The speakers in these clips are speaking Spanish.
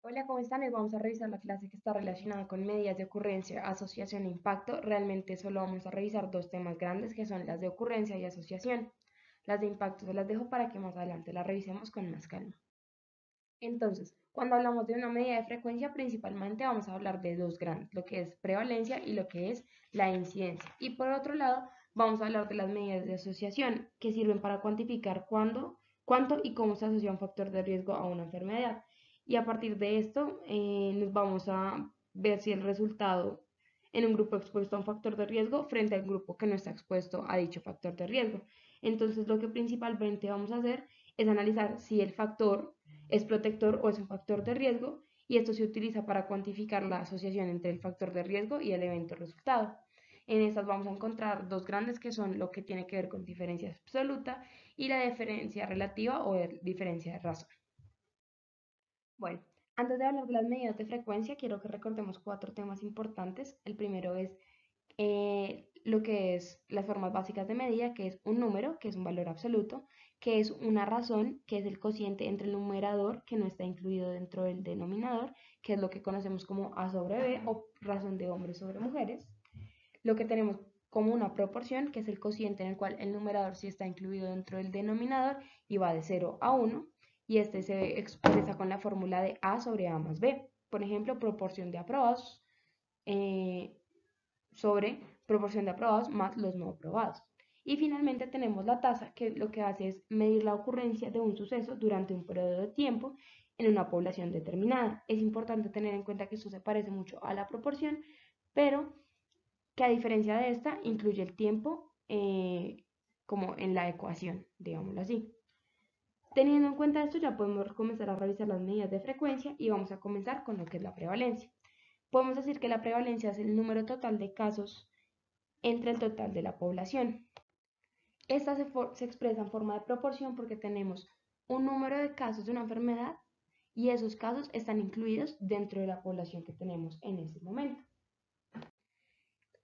Hola, ¿cómo están? Hoy vamos a revisar la clase que está relacionada con medidas de ocurrencia, asociación e impacto. Realmente solo vamos a revisar dos temas grandes que son las de ocurrencia y asociación. Las de impacto se las dejo para que más adelante las revisemos con más calma. Entonces, cuando hablamos de una medida de frecuencia, principalmente vamos a hablar de dos grandes, lo que es prevalencia y lo que es la incidencia. Y por otro lado, vamos a hablar de las medidas de asociación, que sirven para cuantificar cuánto y cómo se asocia un factor de riesgo a una enfermedad. Y a partir de esto, nos vamos a ver si el resultado en un grupo expuesto a un factor de riesgo frente al grupo que no está expuesto a dicho factor de riesgo. Entonces, lo que principalmente vamos a hacer es analizar si el factor es protector o es un factor de riesgo, y esto se utiliza para cuantificar la asociación entre el factor de riesgo y el evento resultado. En estas vamos a encontrar dos grandes que son lo que tiene que ver con diferencia absoluta y la diferencia relativa o diferencia de razón. Bueno, antes de hablar de las medidas de frecuencia, quiero que recordemos cuatro temas importantes. El primero es lo que es las formas básicas de medida, que es un número, que es un valor absoluto, que es una razón, que es el cociente entre el numerador, que no está incluido dentro del denominador, que es lo que conocemos como A sobre B o razón de hombres sobre mujeres. Lo que tenemos como una proporción, que es el cociente en el cual el numerador sí está incluido dentro del denominador y va de 0 a 1, y este se expresa con la fórmula de A sobre A más B. Por ejemplo, proporción de aprobados eh, sobre proporción de aprobados más los no aprobados. Y finalmente tenemos la tasa, que lo que hace es medir la ocurrencia de un suceso durante un periodo de tiempo en una población determinada. Es importante tener en cuenta que esto se parece mucho a la proporción, pero que a diferencia de esta incluye el tiempo como en la ecuación, digámoslo así. Teniendo en cuenta esto, ya podemos comenzar a revisar las medidas de frecuencia y vamos a comenzar con lo que es la prevalencia. Podemos decir que la prevalencia es el número total de casos entre el total de la población. Esta se expresa en forma de proporción porque tenemos un número de casos de una enfermedad y esos casos están incluidos dentro de la población que tenemos en ese momento.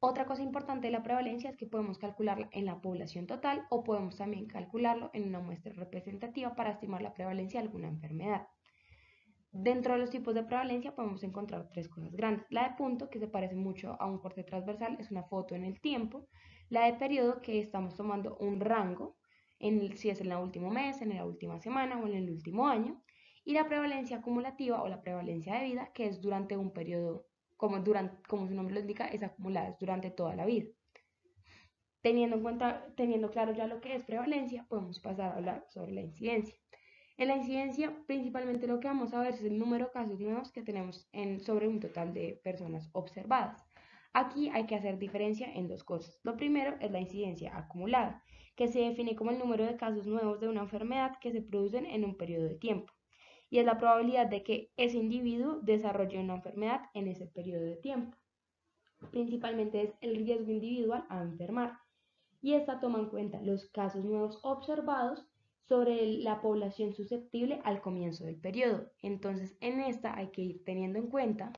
Otra cosa importante de la prevalencia es que podemos calcularla en la población total o podemos también calcularlo en una muestra representativa para estimar la prevalencia de alguna enfermedad. Dentro de los tipos de prevalencia podemos encontrar tres cosas grandes. La de punto, que se parece mucho a un corte transversal, es una foto en el tiempo. La de periodo, que estamos tomando un rango, si es en el último mes, en la última semana o en el último año. Y la prevalencia acumulativa o la prevalencia de vida, que es durante un periodo, como su nombre lo indica, es acumulada, es durante toda la vida. Teniendo claro ya lo que es prevalencia, podemos pasar a hablar sobre la incidencia. En la incidencia, principalmente lo que vamos a ver es el número de casos nuevos que tenemos sobre un total de personas observadas. Aquí hay que hacer diferencia en dos cosas. Lo primero es la incidencia acumulada, que se define como el número de casos nuevos de una enfermedad que se producen en un periodo de tiempo. Y es la probabilidad de que ese individuo desarrolle una enfermedad en ese periodo de tiempo. Principalmente es el riesgo individual a enfermar, y esta toma en cuenta los casos nuevos observados sobre la población susceptible al comienzo del periodo. Entonces, en esta hay que ir teniendo en cuenta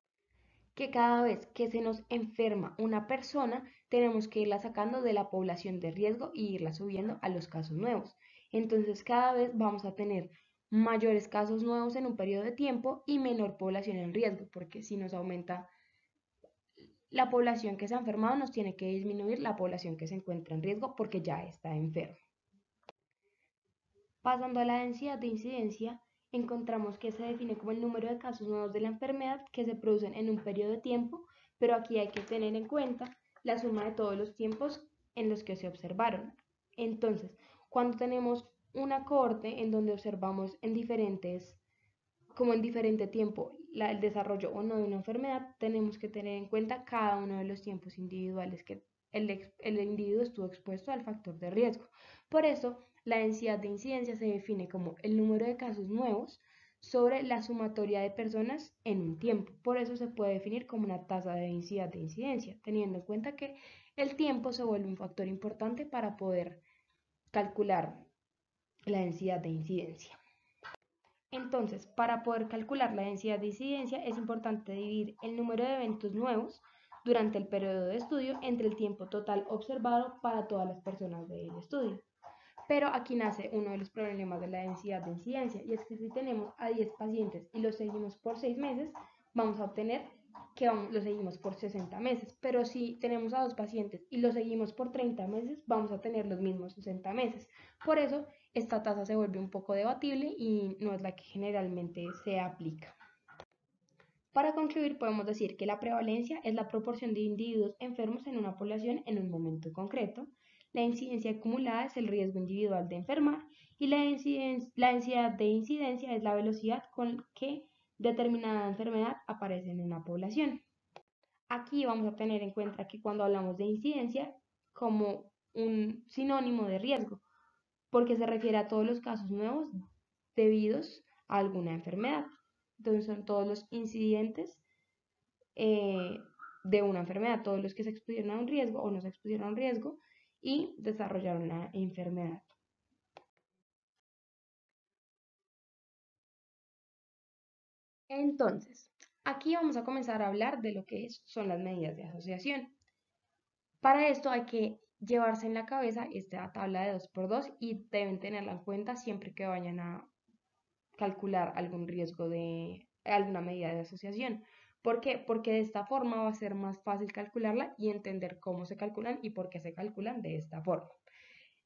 que cada vez que se nos enferma una persona, tenemos que irla sacando de la población de riesgo y irla subiendo a los casos nuevos. Entonces, cada vez vamos a tener mayores casos nuevos en un periodo de tiempo y menor población en riesgo, porque si nos aumenta la población que se ha enfermado, nos tiene que disminuir la población que se encuentra en riesgo porque ya está enferma. Pasando a la densidad de incidencia, encontramos que se define como el número de casos nuevos de la enfermedad que se producen en un periodo de tiempo, pero aquí hay que tener en cuenta la suma de todos los tiempos en los que se observaron. Entonces, cuando tenemos una cohorte en donde observamos como en diferente tiempo el desarrollo o no de una enfermedad, tenemos que tener en cuenta cada uno de los tiempos individuales que el individuo estuvo expuesto al factor de riesgo. Por eso, la densidad de incidencia se define como el número de casos nuevos sobre la sumatoria de personas en un tiempo. Por eso se puede definir como una tasa de densidad de incidencia, teniendo en cuenta que el tiempo se vuelve un factor importante para poder calcular la densidad de incidencia. Entonces, para poder calcular la densidad de incidencia es importante dividir el número de eventos nuevos durante el periodo de estudio entre el tiempo total observado para todas las personas del estudio. Pero aquí nace uno de los problemas de la densidad de incidencia, y es que si tenemos a 10 pacientes y los seguimos por 6 meses, vamos a obtener que los seguimos por 60 meses. Pero si tenemos a 2 pacientes y los seguimos por 30 meses, vamos a tener los mismos 60 meses. Por eso, esta tasa se vuelve un poco debatible y no es la que generalmente se aplica. Para concluir, podemos decir que la prevalencia es la proporción de individuos enfermos en una población en un momento concreto. La incidencia acumulada es el riesgo individual de enfermar y la densidad de incidencia es la velocidad con que determinada enfermedad aparece en una población. Aquí vamos a tener en cuenta que cuando hablamos de incidencia como un sinónimo de riesgo, porque se refiere a todos los casos nuevos debidos a alguna enfermedad. Entonces son todos los incidentes de una enfermedad, todos los que se expusieron a un riesgo o no se expusieron a un riesgo y desarrollaron la enfermedad. Entonces, aquí vamos a comenzar a hablar de lo que son las medidas de asociación. Para esto hay que llevarse en la cabeza esta tabla de 2×2 y deben tenerla en cuenta siempre que vayan a calcular algún riesgo de alguna medida de asociación. ¿Por qué? Porque de esta forma va a ser más fácil calcularla y entender cómo se calculan y por qué se calculan de esta forma.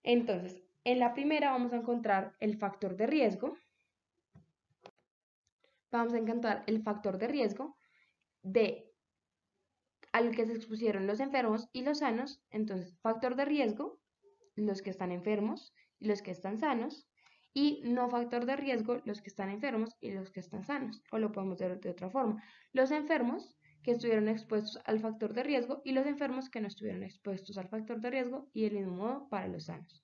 Entonces, en la primera vamos a encontrar el factor de riesgo. Vamos a encontrar el factor de riesgo de al que se expusieron los enfermos y los sanos. Entonces, factor de riesgo, los que están enfermos y los que están sanos, y no factor de riesgo, los que están enfermos y los que están sanos. O lo podemos ver de otra forma. Los enfermos que estuvieron expuestos al factor de riesgo y los enfermos que no estuvieron expuestos al factor de riesgo, y del mismo modo para los sanos.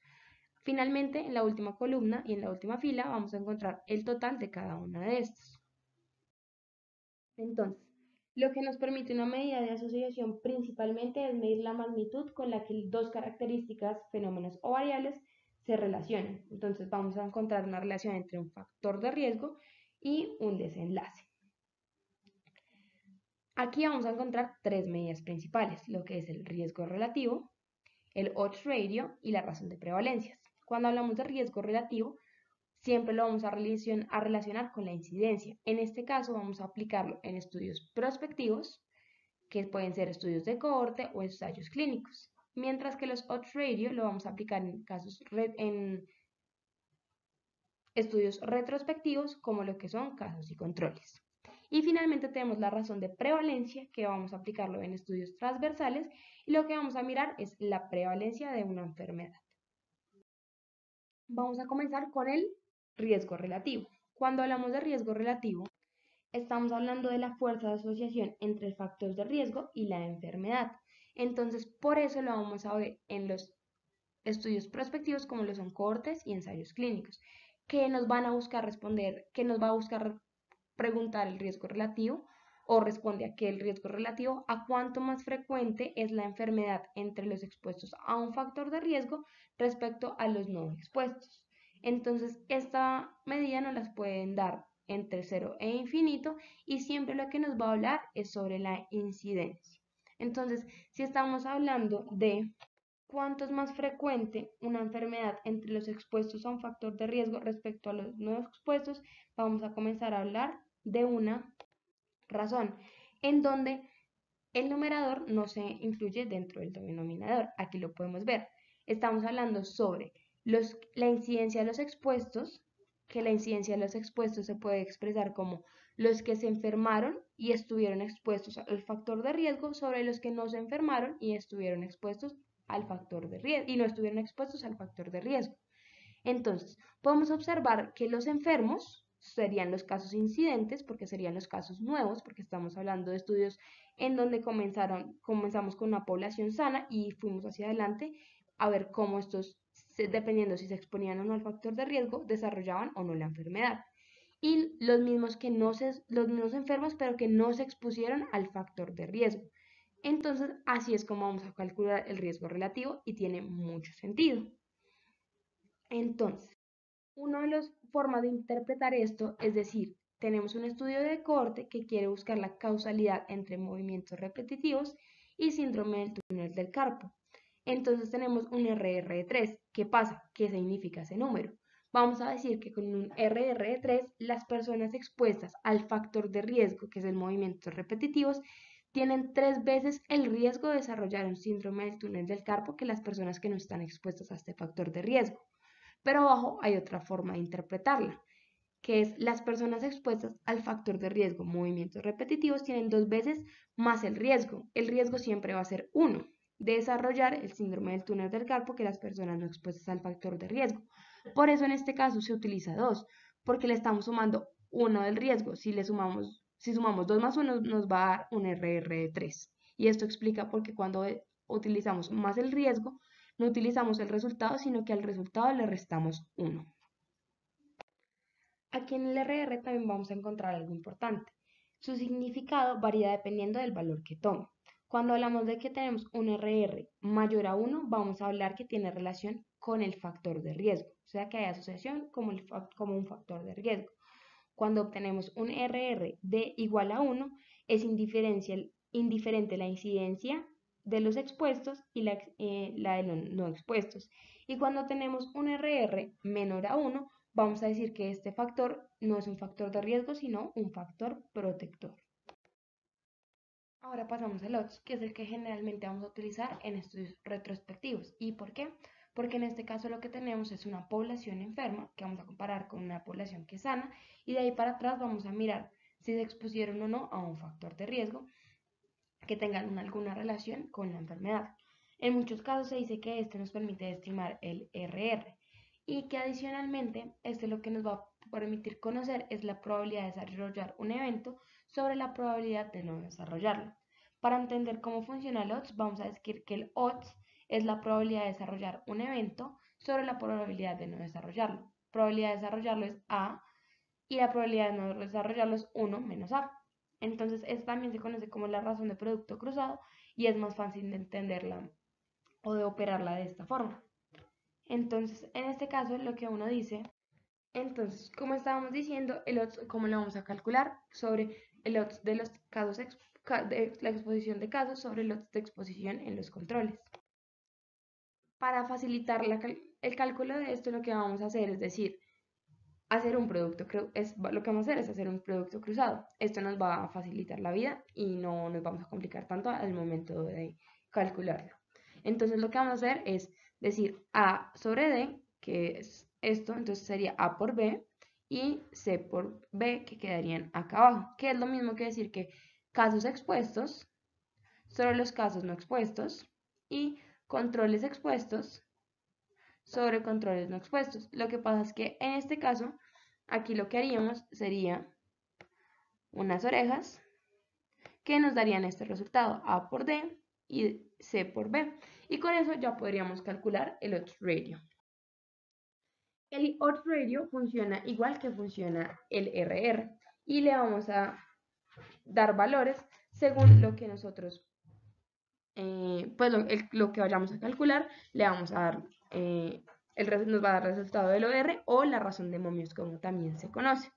Finalmente, en la última columna y en la última fila vamos a encontrar el total de cada una de estas. Entonces, lo que nos permite una medida de asociación principalmente es medir la magnitud con la que dos características, fenómenos o variables se relacionan. Entonces, vamos a encontrar una relación entre un factor de riesgo y un desenlace. Aquí vamos a encontrar tres medidas principales, lo que es el riesgo relativo, el odds ratio y la razón de prevalencias. Cuando hablamos de riesgo relativo, siempre lo vamos a relacionar con la incidencia. En este caso vamos a aplicarlo en estudios prospectivos, que pueden ser estudios de cohorte o ensayos clínicos. Mientras que los odds ratio lo vamos a aplicar en estudios retrospectivos, como lo que son casos y controles. Y finalmente tenemos la razón de prevalencia, que vamos a aplicarlo en estudios transversales, y lo que vamos a mirar es la prevalencia de una enfermedad. Vamos a comenzar con el riesgo relativo. Cuando hablamos de riesgo relativo, estamos hablando de la fuerza de asociación entre el factor de riesgo y la enfermedad. Entonces, por eso lo vamos a ver en los estudios prospectivos como lo son cohortes y ensayos clínicos, que nos van a buscar responder, que nos va a buscar preguntar el riesgo relativo o responde a que el riesgo relativo a cuánto más frecuente es la enfermedad entre los expuestos a un factor de riesgo respecto a los no expuestos. Entonces, esta medida nos las pueden dar entre 0 e infinito y siempre lo que nos va a hablar es sobre la incidencia. Entonces, si estamos hablando de cuánto es más frecuente una enfermedad entre los expuestos a un factor de riesgo respecto a los no expuestos, vamos a comenzar a hablar de una razón en donde el numerador no se incluye dentro del denominador. Aquí lo podemos ver. Estamos hablando sobre la incidencia de los expuestos, que la incidencia de los expuestos se puede expresar como los que se enfermaron y estuvieron expuestos al factor de riesgo sobre los que no se enfermaron y estuvieron expuestos al factor de riesgo y no estuvieron expuestos al factor de riesgo. Entonces, podemos observar que los enfermos serían los casos incidentes, porque serían los casos nuevos, porque estamos hablando de estudios en donde comenzamos con una población sana y fuimos hacia adelante a ver cómo estos, dependiendo si se exponían o no al factor de riesgo, desarrollaban o no la enfermedad. Y los mismos los mismos enfermos, pero que no se expusieron al factor de riesgo. Entonces, así es como vamos a calcular el riesgo relativo y tiene mucho sentido. Entonces, una de las formas de interpretar esto es decir, tenemos un estudio de cohorte que quiere buscar la causalidad entre movimientos repetitivos y síndrome del túnel del carpo. Entonces tenemos un RR3 ¿Qué pasa? ¿Qué significa ese número? Vamos a decir que con un RR de 3, las personas expuestas al factor de riesgo, que es el movimientos repetitivos, tienen 3 veces el riesgo de desarrollar un síndrome del túnel del carpo que las personas que no están expuestas a este factor de riesgo. Pero abajo hay otra forma de interpretarla, que es las personas expuestas al factor de riesgo, movimientos repetitivos, tienen 2 veces más el riesgo. El riesgo siempre va a ser 1 de desarrollar el síndrome del túnel del carpo que las personas no expuestas al factor de riesgo. Por eso en este caso se utiliza 2, porque le estamos sumando 1 del riesgo. Si sumamos 2 más 1 nos va a dar un RR de 3. Y esto explica por qué cuando utilizamos más el riesgo, no utilizamos el resultado, sino que al resultado le restamos 1. Aquí en el RR también vamos a encontrar algo importante. Su significado varía dependiendo del valor que tome. Cuando hablamos de que tenemos un RR mayor a 1, vamos a hablar que tiene relación con el factor de riesgo, o sea que hay asociación como un factor de riesgo. Cuando obtenemos un RR de igual a 1, es indiferente la incidencia de los expuestos y la de los no expuestos. Y cuando tenemos un RR menor a 1, vamos a decir que este factor no es un factor de riesgo, sino un factor protector. Ahora pasamos al OTS, que es el que generalmente vamos a utilizar en estudios retrospectivos. ¿Y por qué? Porque en este caso lo que tenemos es una población enferma que vamos a comparar con una población que es sana, y de ahí para atrás vamos a mirar si se expusieron o no a un factor de riesgo que tengan alguna relación con la enfermedad. En muchos casos se dice que este nos permite estimar el RR y que adicionalmente este lo que nos va a permitir conocer es la probabilidad de desarrollar un evento sobre la probabilidad de no desarrollarlo. Para entender cómo funciona el odds, vamos a decir que el odds es la probabilidad de desarrollar un evento sobre la probabilidad de no desarrollarlo. Probabilidad de desarrollarlo es A y la probabilidad de no desarrollarlo es 1 menos A. Entonces, esto también se conoce como la razón de producto cruzado y es más fácil de entenderla o de operarla de esta forma. Entonces, en este caso, lo que uno dice, entonces, como estábamos diciendo, el odds, ¿cómo lo vamos a calcular? Sobre el odds de los casos, de la exposición de casos sobre el odds de exposición en los controles. Para facilitar el cálculo de esto, lo que vamos a hacer es decir, hacer un producto, lo que vamos a hacer es hacer un producto cruzado. Esto nos va a facilitar la vida y no nos vamos a complicar tanto al momento de calcularlo. Entonces lo que vamos a hacer es decir A sobre D, que es esto, entonces sería A por B, y C por B, que quedarían acá abajo, que es lo mismo que decir que casos expuestos sobre los casos no expuestos y controles expuestos sobre controles no expuestos. Lo que pasa es que en este caso, aquí lo que haríamos sería unas orejas que nos darían este resultado, A por D y C por B. Y con eso ya podríamos calcular el odds ratio. El odds ratio funciona igual que funciona el RR y le vamos a dar valores según lo que nosotros, pues lo que vayamos a calcular, le vamos a dar nos va a dar el resultado del OR o la razón de Momius, como también se conoce.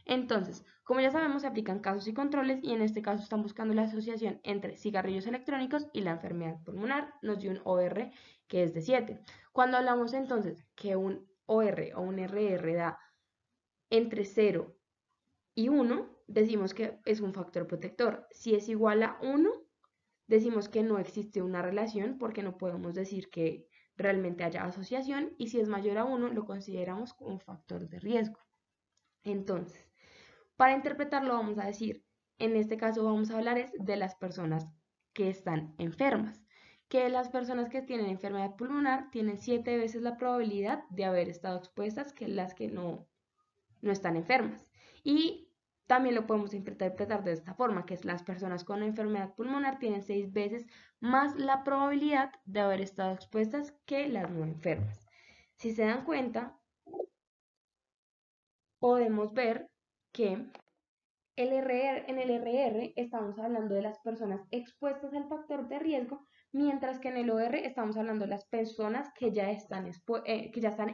Entonces, como ya sabemos, se aplican casos y controles y en este caso están buscando la asociación entre cigarrillos electrónicos y la enfermedad pulmonar. Nos dio un OR que es de 7. Cuando hablamos entonces que un OR o un RR da entre 0 y 1, decimos que es un factor protector. Si es igual a 1, decimos que no existe una relación porque no podemos decir que realmente haya asociación, y si es mayor a 1 lo consideramos como un factor de riesgo. Entonces, para interpretarlo vamos a decir, en este caso vamos a hablar de las personas que están enfermas, que las personas que tienen enfermedad pulmonar tienen 7 veces la probabilidad de haber estado expuestas que las que no están enfermas. Y también lo podemos interpretar de esta forma, que es las personas con enfermedad pulmonar tienen 6 veces más la probabilidad de haber estado expuestas que las no enfermas. Si se dan cuenta, podemos ver que en el RR estamos hablando de las personas expuestas al factor de riesgo, mientras que en el OR estamos hablando de las personas que ya están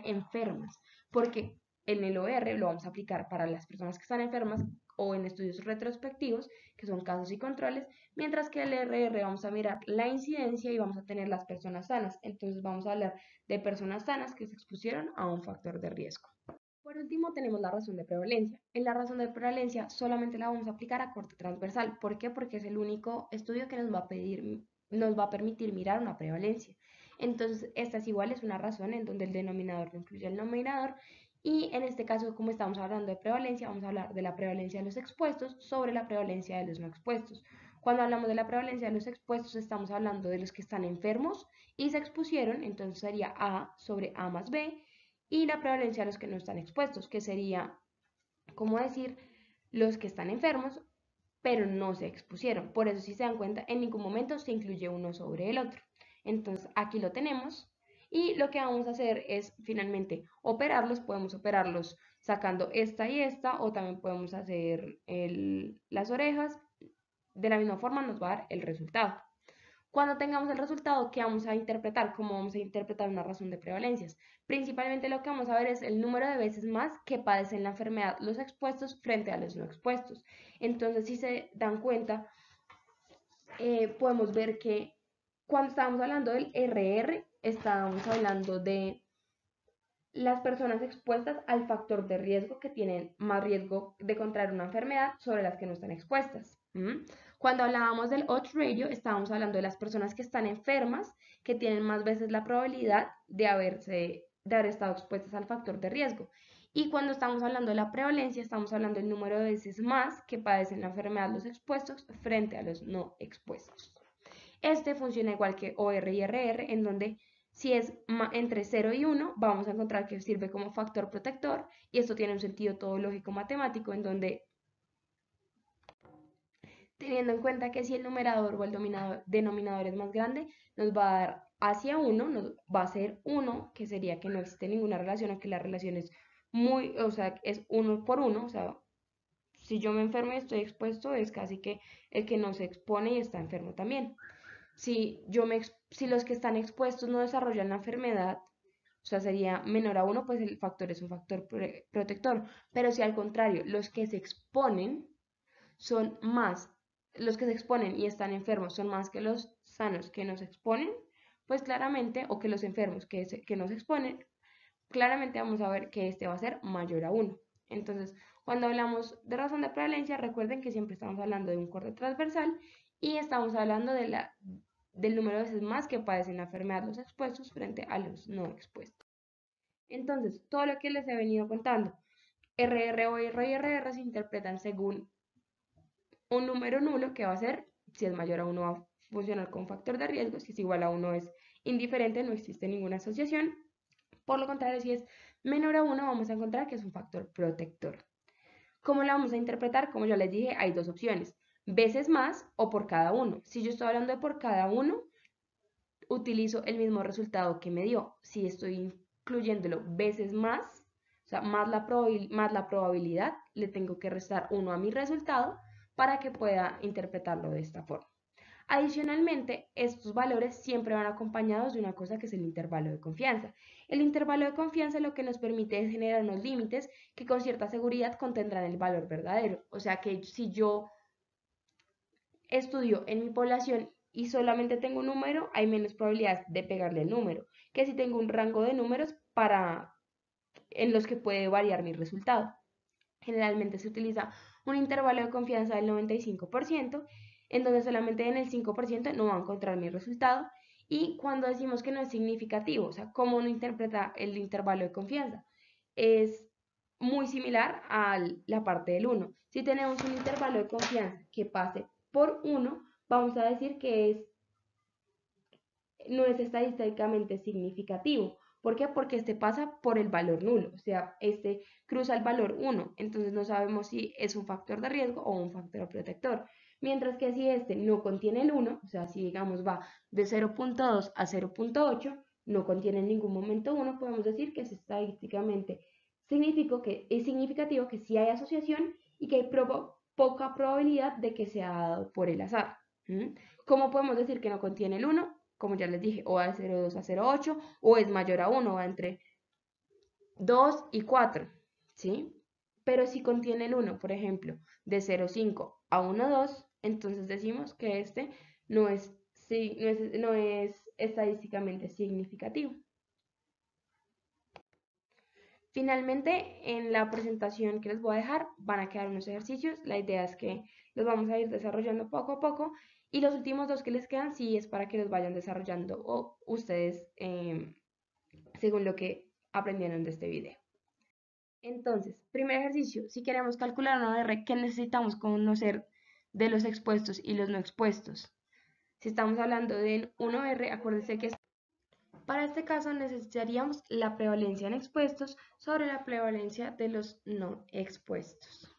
enfermas, porque en el OR lo vamos a aplicar para las personas que están enfermas o en estudios retrospectivos, que son casos y controles, mientras que el RR vamos a mirar la incidencia y vamos a tener las personas sanas. Entonces vamos a hablar de personas sanas que se expusieron a un factor de riesgo. Por último, tenemos la razón de prevalencia. En la razón de prevalencia solamente la vamos a aplicar a corte transversal. ¿Por qué? Porque es el único estudio que nos va a permitir mirar una prevalencia. Entonces, esta es igual, es una razón en donde el denominador no incluye el numerador. Y en este caso, como estamos hablando de prevalencia, vamos a hablar de la prevalencia de los expuestos sobre la prevalencia de los no expuestos. Cuando hablamos de la prevalencia de los expuestos, estamos hablando de los que están enfermos y se expusieron, entonces sería A sobre A más B, y la prevalencia de los que no están expuestos, que sería, como decir, los que están enfermos, pero no se expusieron. Por eso, si se dan cuenta, en ningún momento se incluye uno sobre el otro. Entonces, aquí lo tenemos. Y lo que vamos a hacer es finalmente operarlos. Podemos operarlos sacando esta y esta, o también podemos hacer las orejas. De la misma forma nos va a dar el resultado. Cuando tengamos el resultado, ¿qué vamos a interpretar? ¿Cómo vamos a interpretar una razón de prevalencias? Principalmente lo que vamos a ver es el número de veces más que padecen la enfermedad los expuestos frente a los no expuestos. Entonces, si se dan cuenta, podemos ver que cuando estábamos hablando del RR, estábamos hablando de las personas expuestas al factor de riesgo que tienen más riesgo de contraer una enfermedad sobre las que no están expuestas. Cuando hablábamos del odds ratio, estábamos hablando de las personas que están enfermas, que tienen más veces la probabilidad de haber estado expuestas al factor de riesgo. Y cuando estamos hablando de la prevalencia, estamos hablando del número de veces más que padecen la enfermedad los expuestos frente a los no expuestos. Este funciona igual que OR y RR, en donde si es entre 0 y 1, vamos a encontrar que sirve como factor protector, y esto tiene un sentido todo lógico matemático, en donde, teniendo en cuenta que si el numerador o el denominador es más grande, nos va a dar hacia 1, nos va a ser 1, que sería que no existe ninguna relación, o que la relación es o sea, es 1 por 1, o sea, si yo me enfermo y estoy expuesto, es casi que el que no se expone y está enfermo también. Si los que están expuestos no desarrollan la enfermedad, o sea, sería menor a 1, pues el factor es un factor protector. Pero si al contrario, los que se exponen son más, los que se exponen y están enfermos son más que los sanos que no se exponen, pues claramente, o que los enfermos que no se exponen, claramente vamos a ver que este va a ser mayor a 1. Entonces, cuando hablamos de razón de prevalencia, recuerden que siempre estamos hablando de un corte transversal y estamos hablando del número de veces más que padecen la enfermedad los expuestos frente a los no expuestos. Entonces, todo lo que les he venido contando, RR, OR y RR se interpretan según un número nulo, que va a ser, si es mayor a 1 va a funcionar con factor de riesgo, si es igual a 1 es indiferente, no existe ninguna asociación. Por lo contrario, si es menor a 1, vamos a encontrar que es un factor protector. ¿Cómo la vamos a interpretar? Como ya les dije, hay dos opciones, veces más o por cada uno. Si yo estoy hablando de por cada uno, utilizo el mismo resultado que me dio. Si estoy incluyéndolo veces más, o sea, más la probabilidad, le tengo que restar 1 a mi resultado para que pueda interpretarlo de esta forma. Adicionalmente, estos valores siempre van acompañados de una cosa que es el intervalo de confianza. El intervalo de confianza lo que nos permite es generar unos límites que con cierta seguridad contendrán el valor verdadero. O sea que si yo estudio en mi población y solamente tengo un número, hay menos probabilidades de pegarle el número, que si tengo un rango de números en los que puede variar mi resultado. Generalmente se utiliza un intervalo de confianza del 95%, en donde solamente en el 5% no va a encontrar mi resultado. Y cuando decimos que no es significativo, o sea, ¿cómo uno interpreta el intervalo de confianza? Es muy similar a la parte del 1. Si tenemos un intervalo de confianza que pase por 1, vamos a decir que no es estadísticamente significativo. ¿Por qué? Porque este pasa por el valor nulo, o sea, este cruza el valor 1, entonces no sabemos si es un factor de riesgo o un factor protector. Mientras que si este no contiene el 1, o sea, si digamos va de 0.2 a 0.8, no contiene en ningún momento 1, podemos decir que es estadísticamente significativo, que sí hay asociación y que hay poca probabilidad de que sea dado por el azar. ¿Cómo podemos decir que no contiene el 1? Como ya les dije, o va de 0,2 a 0,8, o es mayor a 1, va entre 2 y 4, ¿sí? pero si contiene el 1, por ejemplo, de 0,5 a 1,2, entonces decimos que este no es estadísticamente significativo. Finalmente, en la presentación que les voy a dejar van a quedar unos ejercicios. La idea es que los vamos a ir desarrollando poco a poco. Y los últimos dos que les quedan sí es para que los vayan desarrollando o ustedes según lo que aprendieron de este video. Entonces, primer ejercicio, si queremos calcular una R, ¿qué necesitamos conocer de los expuestos y los no expuestos? Si estamos hablando de 1R, acuérdense que para este caso necesitaríamos la prevalencia en expuestos sobre la prevalencia de los no expuestos.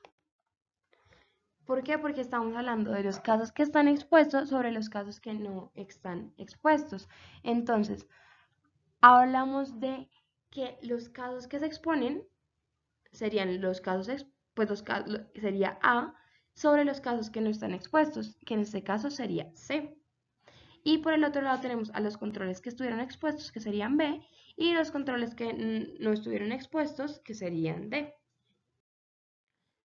¿Por qué? Porque estamos hablando de los casos que están expuestos sobre los casos que no están expuestos. Entonces, hablamos de que los casos que se exponen serían los casos, sería A sobre los casos que no están expuestos, que en este caso sería C. Y por el otro lado tenemos a los controles que estuvieron expuestos, que serían B, y los controles que no estuvieron expuestos, que serían D.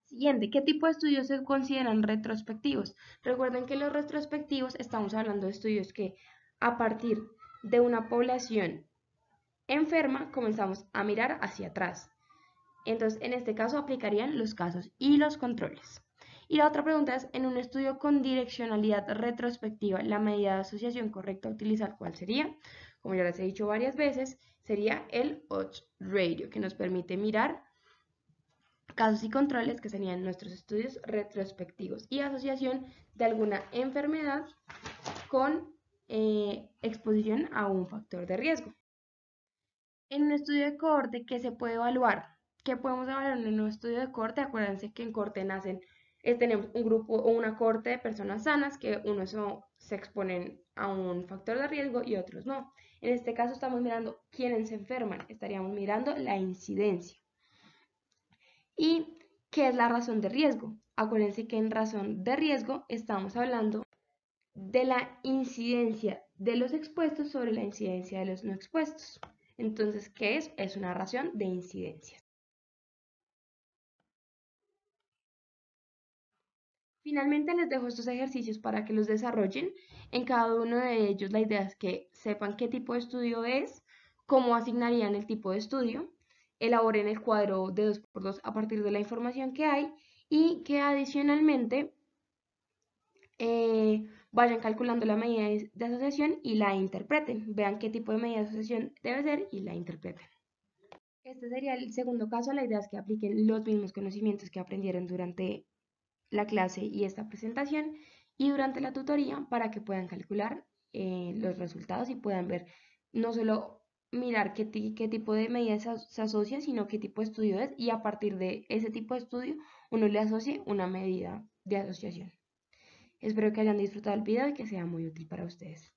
Siguiente, ¿qué tipo de estudios se consideran retrospectivos? Recuerden que los retrospectivos estamos hablando de estudios que a partir de una población enferma comenzamos a mirar hacia atrás. Entonces, en este caso aplicarían los casos y los controles. Y la otra pregunta es, en un estudio con direccionalidad retrospectiva, la medida de asociación correcta a utilizar, ¿cuál sería? Como ya les he dicho varias veces, sería el odds ratio, que nos permite mirar casos y controles, que serían nuestros estudios retrospectivos, y asociación de alguna enfermedad con exposición a un factor de riesgo. En un estudio de cohorte, ¿qué se puede evaluar? ¿Qué podemos evaluar en un estudio de cohorte? Acuérdense que en cohorte tenemos un grupo o una cohorte de personas sanas que unos se exponen a un factor de riesgo y otros no. En este caso estamos mirando quiénes se enferman, estaríamos mirando la incidencia. ¿Y qué es la razón de riesgo? Acuérdense que en razón de riesgo estamos hablando de la incidencia de los expuestos sobre la incidencia de los no expuestos. Entonces, ¿qué es? Es una razón de incidencias. Finalmente les dejo estos ejercicios para que los desarrollen. En cada uno de ellos la idea es que sepan qué tipo de estudio es, cómo asignarían el tipo de estudio, elaboren el cuadro de 2x2 a partir de la información que hay y que adicionalmente vayan calculando la medida de asociación y la interpreten. Vean qué tipo de medida de asociación debe ser y la interpreten. Este sería el segundo caso. La idea es que apliquen los mismos conocimientos que aprendieron durante la clase y esta presentación y durante la tutoría para que puedan calcular los resultados y puedan ver no solo mirar qué tipo de medida se asocia, sino qué tipo de estudio es y a partir de ese tipo de estudio uno le asocie una medida de asociación. Espero que hayan disfrutado el video y que sea muy útil para ustedes.